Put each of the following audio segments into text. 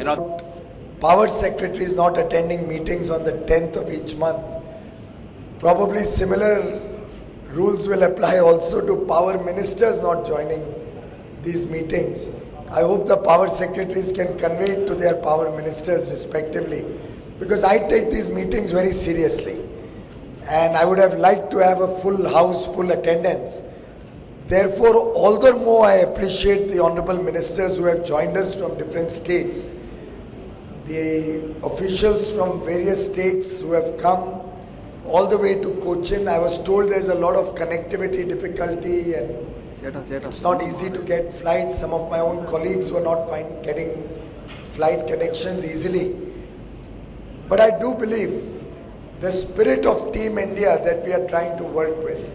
Power secretaries not attending meetings on the 10th of each month. Probably similar rules will apply also to power ministers not joining these meetings. I hope the power secretaries can convey it to their power ministers respectively, because I take these meetings very seriously and I would have liked to have a full house, full attendance. Therefore, all the more I appreciate the honorable ministers who have joined us from different states, the officials from various states who have come all the way to Cochin. I was told there's a lot of connectivity difficulty and it's not easy to get flights. Some of my own colleagues were not getting flight connections easily. But I do believe the spirit of Team India that we are trying to work with,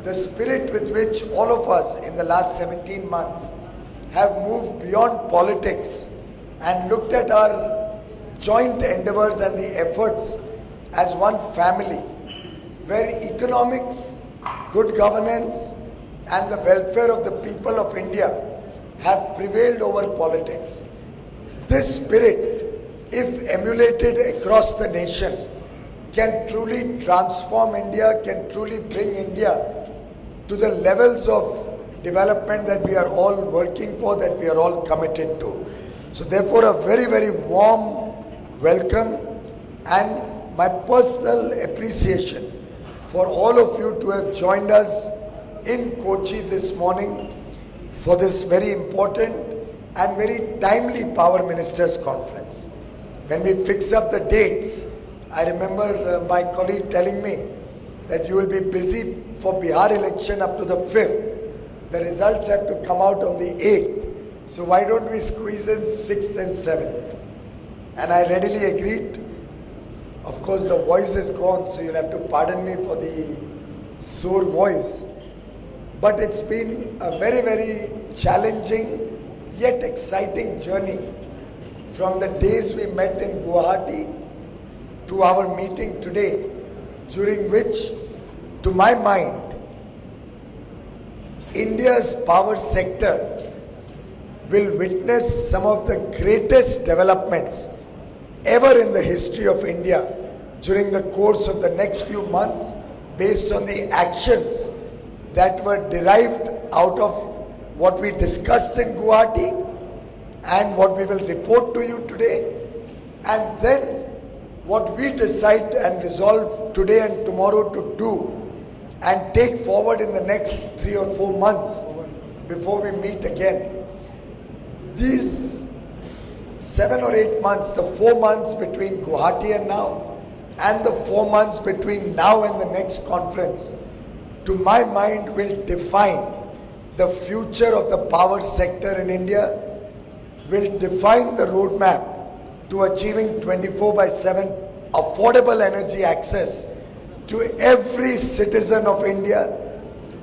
the spirit with which all of us in the last 17 months have moved beyond politics and looked at our joint endeavors and the efforts as one family, where economics, good governance and the welfare of the people of India have prevailed over politics. This spirit, if emulated across the nation, can truly transform India, can truly bring India to the levels of development that we are all working for, that we are all committed to. So therefore, a very, very warm welcome and my personal appreciation for all of you to have joined us in Kochi this morning for this very important and very timely Power Ministers Conference. When we fix up the dates, I remember my colleague telling me that you will be busy for Bihar election up to the 5th. The results have to come out on the 8th. So why don't we squeeze in 6th and 7th? And I readily agreed. Of course, the voice is gone, so you'll have to pardon me for the sore voice. But it's been a very, very challenging yet exciting journey from the days we met in Guwahati to our meeting today, during which, to my mind, India's power sector will witness some of the greatest developments ever in the history of India during the course of the next few months, based on the actions that were derived out of what we discussed in Guwahati and what we will report to you today, and then what we decide and resolve today and tomorrow to do and take forward in the next 3 or 4 months before we meet again. These 7 or 8 months, the 4 months between Guwahati and now, and the 4 months between now and the next conference, to my mind will define the future of the power sector in India, will define the roadmap to achieving 24/7 affordable energy access to every citizen of India,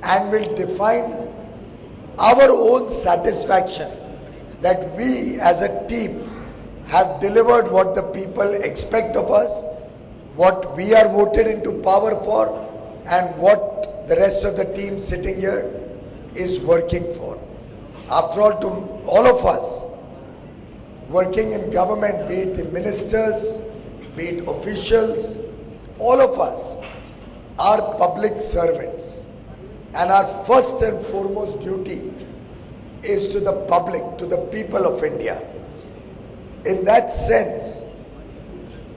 and will define our own satisfaction that we as a team have delivered what the people expect of us, what we are voted into power for, and what the rest of the team sitting here is working for. After all, to all of us working in government, be it the ministers, be it officials, all of us are public servants, and our first and foremost duty is to the public, to the people of India. In that sense,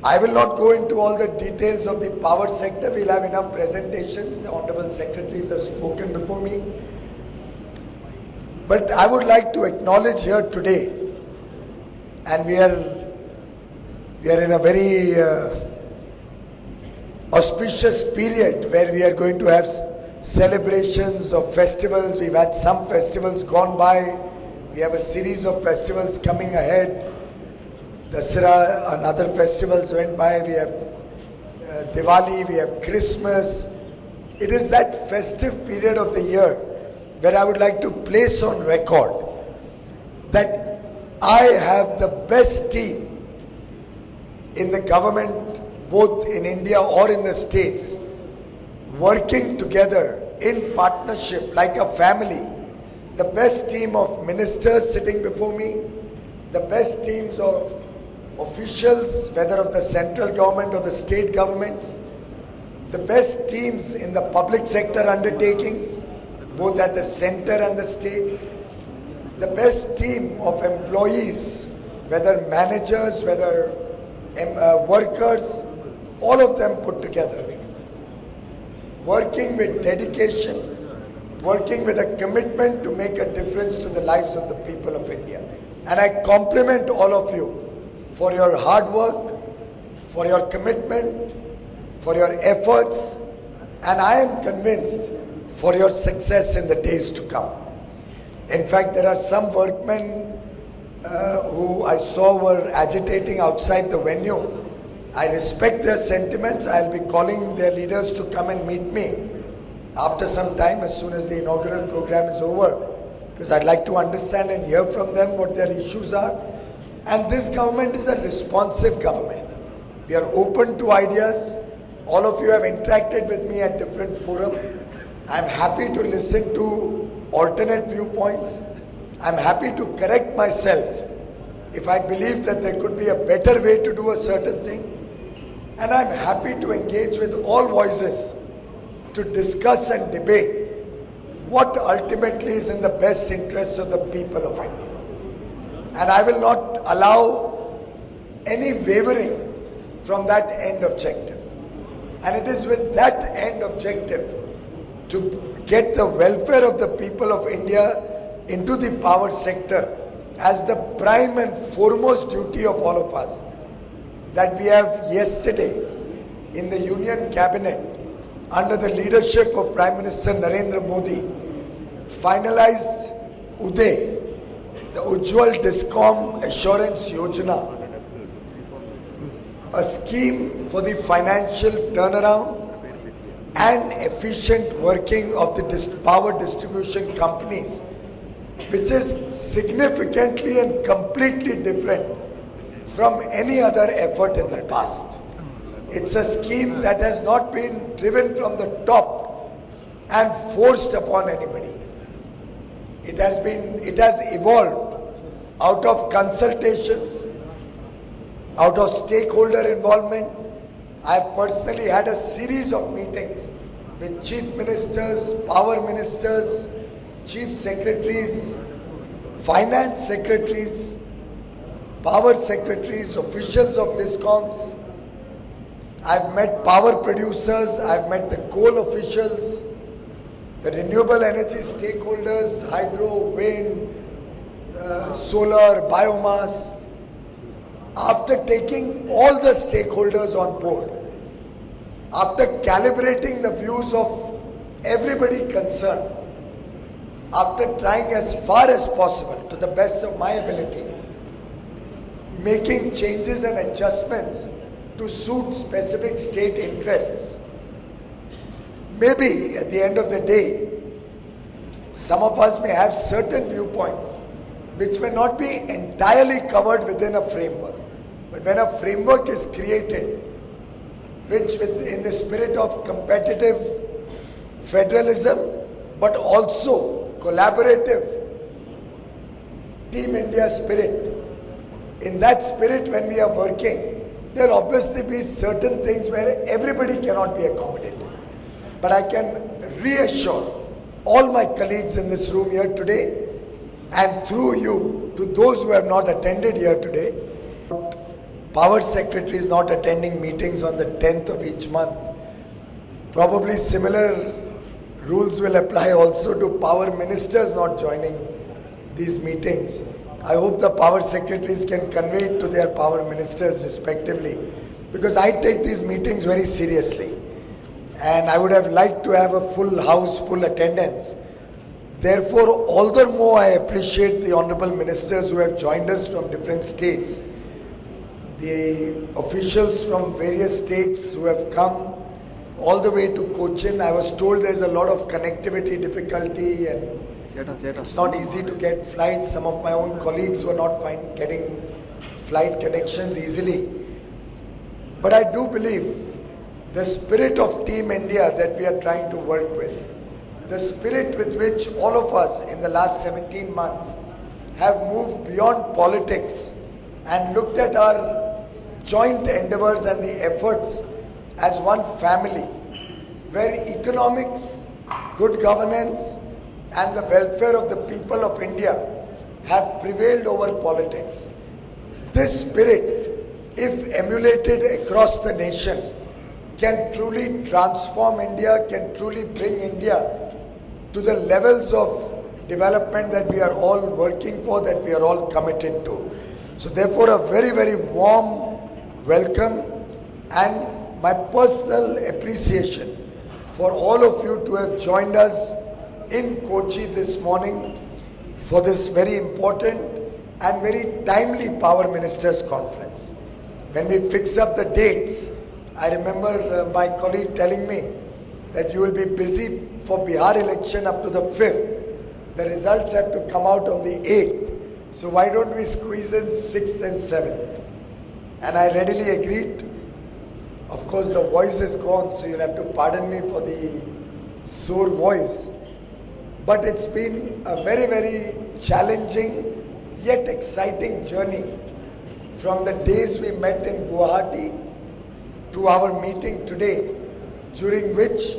I will not go into all the details of the power sector. We'll have enough presentations. The honorable secretaries have spoken before me. But I would like to acknowledge here today, and we are in a very auspicious period where we are going to have celebrations of festivals. We've had some festivals gone by. We have a series of festivals coming ahead. Dasara and other festivals went by. We have Diwali, we have Christmas. It is that festive period of the year where I would like to place on record that I have the best team in the government, both in India or in the states, working together in partnership like a family. The best team of ministers sitting before me, the best teams of officials, whether of the central government or the state governments, the best teams in the public sector undertakings, both at the center and the states, the best team of employees, whether managers, whether workers, all of them put together, working with dedication, working with a commitment to make a difference to the lives of the people of India. And I compliment all of you for your hard work, for your commitment, for your efforts, and I am convinced for your success in the days to come. In fact, there are some workmen who I saw were agitating outside the venue. I respect their sentiments. I'll be calling their leaders to come and meet me after some time, as soon as the inaugural program is over, because I'd like to understand and hear from them what their issues are. And this government is a responsive government. We are open to ideas. All of you have interacted with me at different forums. I'm happy to listen to alternate viewpoints. I'm happy to correct myself if I believe that there could be a better way to do a certain thing. And I'm happy to engage with all voices to discuss and debate what ultimately is in the best interests of the people of India. And I will not allow any wavering from that end objective. And it is with that end objective to get the welfare of the people of India into the power sector as the prime and foremost duty of all of us, that we have yesterday in the Union Cabinet, under the leadership of Prime Minister Narendra Modi, finalized UDAY, the Ujjwal Discom Assurance Yojana, a scheme for the financial turnaround and efficient working of the power distribution companies, which is significantly and completely different from any other effort in the past. It's a scheme that has not been driven from the top and forced upon anybody. It has evolved out of consultations, out of stakeholder involvement. I have personally had a series of meetings with chief ministers, power ministers, chief secretaries, finance secretaries, power secretaries, officials of DISCOMs. I've met power producers, I've met the coal officials, the renewable energy stakeholders, hydro, wind, solar, biomass. After taking all the stakeholders on board, after calibrating the views of everybody concerned, after trying as far as possible, to the best of my ability, making changes and adjustments to suit specific state interests. Maybe at the end of the day, some of us may have certain viewpoints which may not be entirely covered within a framework. But when a framework is created, which in the spirit of competitive federalism, but also collaborative Team India spirit, in that spirit when we are working, there will obviously be certain things where everybody cannot be accommodated. But I can reassure all my colleagues in this room here today, and through you to those who have not attended here today, power secretaries not attending meetings on the 10th of each month. Probably similar rules will apply also to power ministers not joining these meetings. I hope the power secretaries can convey it to their power ministers respectively, because I take these meetings very seriously and I would have liked to have a full house, full attendance. Therefore, all the more I appreciate the honorable ministers who have joined us from different states, the officials from various states who have come all the way to Cochin. I was told there's a lot of connectivity difficulty and it's not easy to get flights. Some of my own colleagues were not getting flight connections easily. But I do believe the spirit of Team India that we are trying to work with, the spirit with which all of us in the last 17 months have moved beyond politics and looked at our joint endeavors and the efforts as one family, where economics, good governance, and the welfare of the people of India have prevailed over politics. This spirit, if emulated across the nation, can truly transform India, can truly bring India to the levels of development that we are all working for, that we are all committed to. So therefore, a very, very warm welcome and my personal appreciation for all of you to have joined us in Kochi this morning for this very important and very timely Power Ministers Conference. When we fix up the dates, I remember my colleague telling me that you will be busy for Bihar election up to the 5th. The results have to come out on the 8th. So why don't we squeeze in 6th and 7th? And I readily agreed. Of course, the voice is gone, so you'll have to pardon me for the sore voice. But it's been a very, very challenging yet exciting journey from the days we met in Guwahati to our meeting today, during which,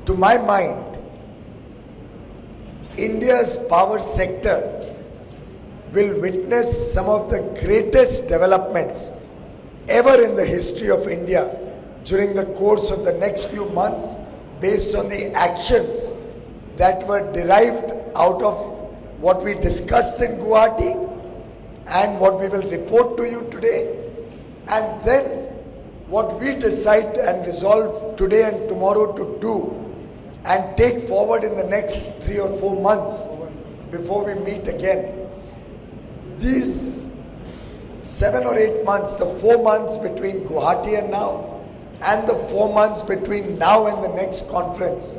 to my mind, India's power sector will witness some of the greatest developments ever in the history of India during the course of the next few months, based on the actions that were derived out of what we discussed in Guwahati and what we will report to you today, and then what we decide and resolve today and tomorrow to do and take forward in the next 3 or 4 months before we meet again. These 7 or 8 months, the 4 months between Guwahati and now, and the 4 months between now and the next conference,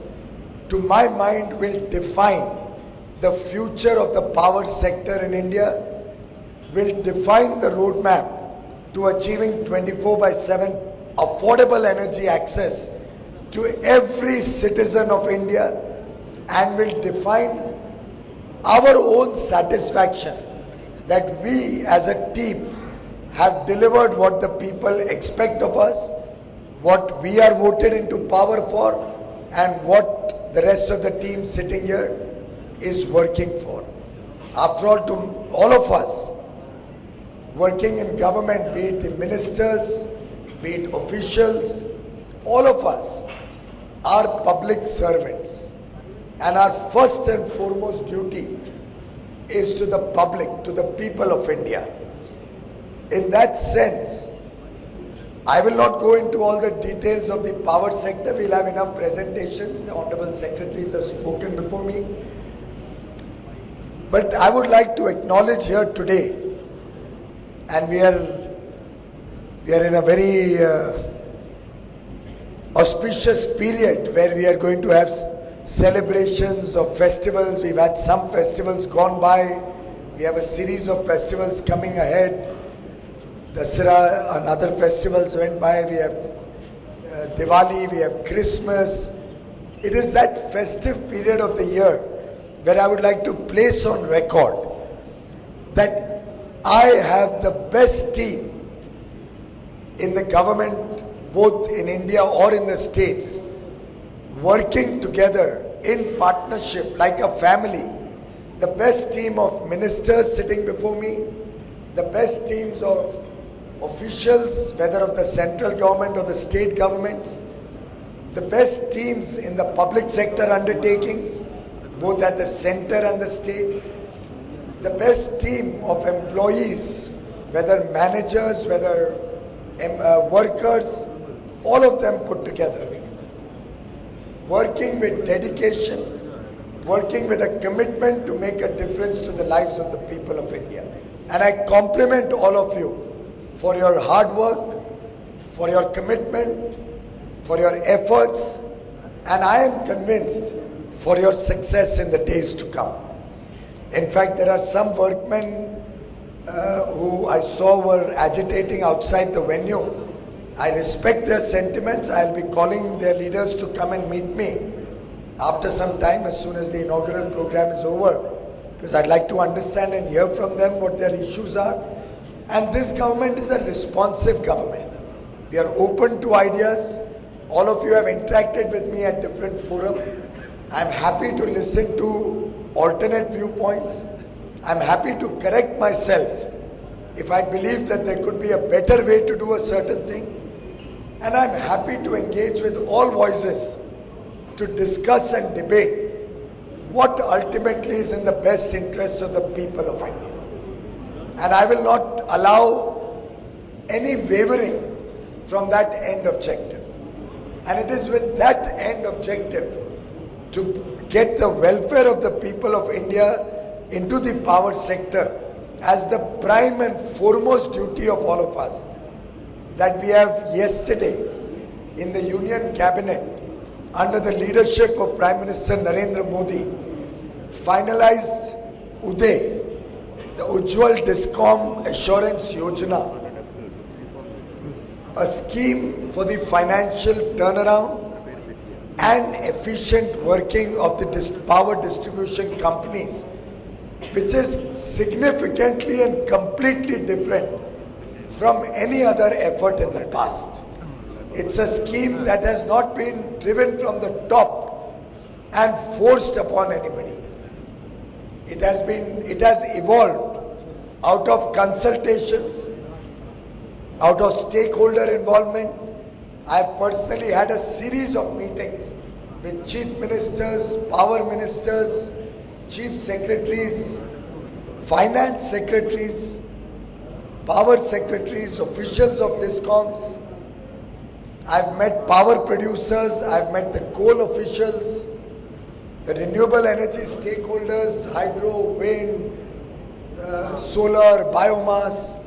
to my mind will define the future of the power sector in India, will define the roadmap to achieving 24/7 affordable energy access to every citizen of India, and will define our own satisfaction that we as a team have delivered what the people expect of us, what we are voted into power for, and what the rest of the team sitting here is working for. After all, to all of us working in government, be it the ministers, be it officials, all of us are public servants, and our first and foremost duty is to the public, to the people of India. In that sense, I will not go into all the details of the power sector. We'll have enough presentations. The Honorable Secretaries have spoken before me. But I would like to acknowledge here today, and we are in a very auspicious period where we are going to have celebrations of festivals. We've had some festivals gone by. We have a series of festivals coming ahead. Dasara and other festivals went by. We have Diwali, we have Christmas. It is that festive period of the year where I would like to place on record that I have the best team in the government, both in India or in the states, working together in partnership like a family. The best team of ministers sitting before me, the best teams of officials, whether of the central government or the state governments, the best teams in the public sector undertakings, both at the center and the states, the best team of employees, whether managers, whether workers, all of them put together, working with dedication, working with a commitment to make a difference to the lives of the people of India. And I compliment all of you for your hard work, for your commitment, for your efforts, and I am convinced for your success in the days to come. In fact, there are some workmen who I saw were agitating outside the venue. I respect their sentiments. I'll be calling their leaders to come and meet me after some time, as soon as the inaugural program is over, because I'd like to understand and hear from them what their issues are. And this government is a responsive government. We are open to ideas. All of you have interacted with me at different forums. I'm happy to listen to alternate viewpoints. I'm happy to correct myself if I believe that there could be a better way to do a certain thing. And I'm happy to engage with all voices to discuss and debate what ultimately is in the best interests of the people of India. And I will not allow any wavering from that end objective. And it is with that end objective to get the welfare of the people of India into the power sector as the prime and foremost duty of all of us that we have yesterday in the Union Cabinet under the leadership of Prime Minister Narendra Modi finalized UDAY, the Ujjwal Discom Assurance Yojana, a scheme for the financial turnaround and efficient working of the power distribution companies, which is significantly and completely different from any other effort in the past. It's a scheme that has not been driven from the top and forced upon anybody. It has evolved out of consultations, out of stakeholder involvement. I have personally had a series of meetings with chief ministers, power ministers, chief secretaries, finance secretaries, power secretaries, officials of DISCOMs. I've met power producers, I've met the coal officials, the renewable energy stakeholders, hydro, wind, solar, biomass.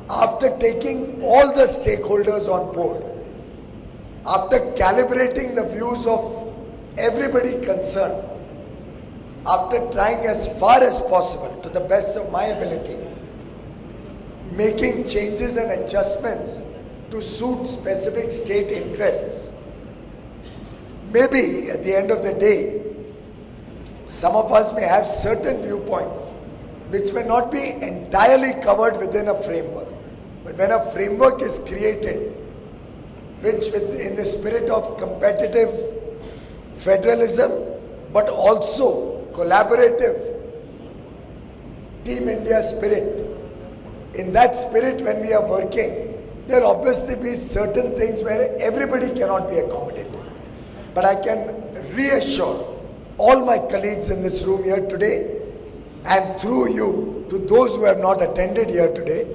After taking all the stakeholders on board, after calibrating the views of everybody concerned, after trying as far as possible, to the best of my ability, making changes and adjustments to suit specific state interests. Maybe at the end of the day, some of us may have certain viewpoints which may not be entirely covered within a framework. But when a framework is created, which in the spirit of competitive federalism, but also collaborative Team India spirit, in that spirit when we are working, there will obviously be certain things where everybody cannot be accommodated. But I can reassure all my colleagues in this room here today, and through you to those who have not attended here today,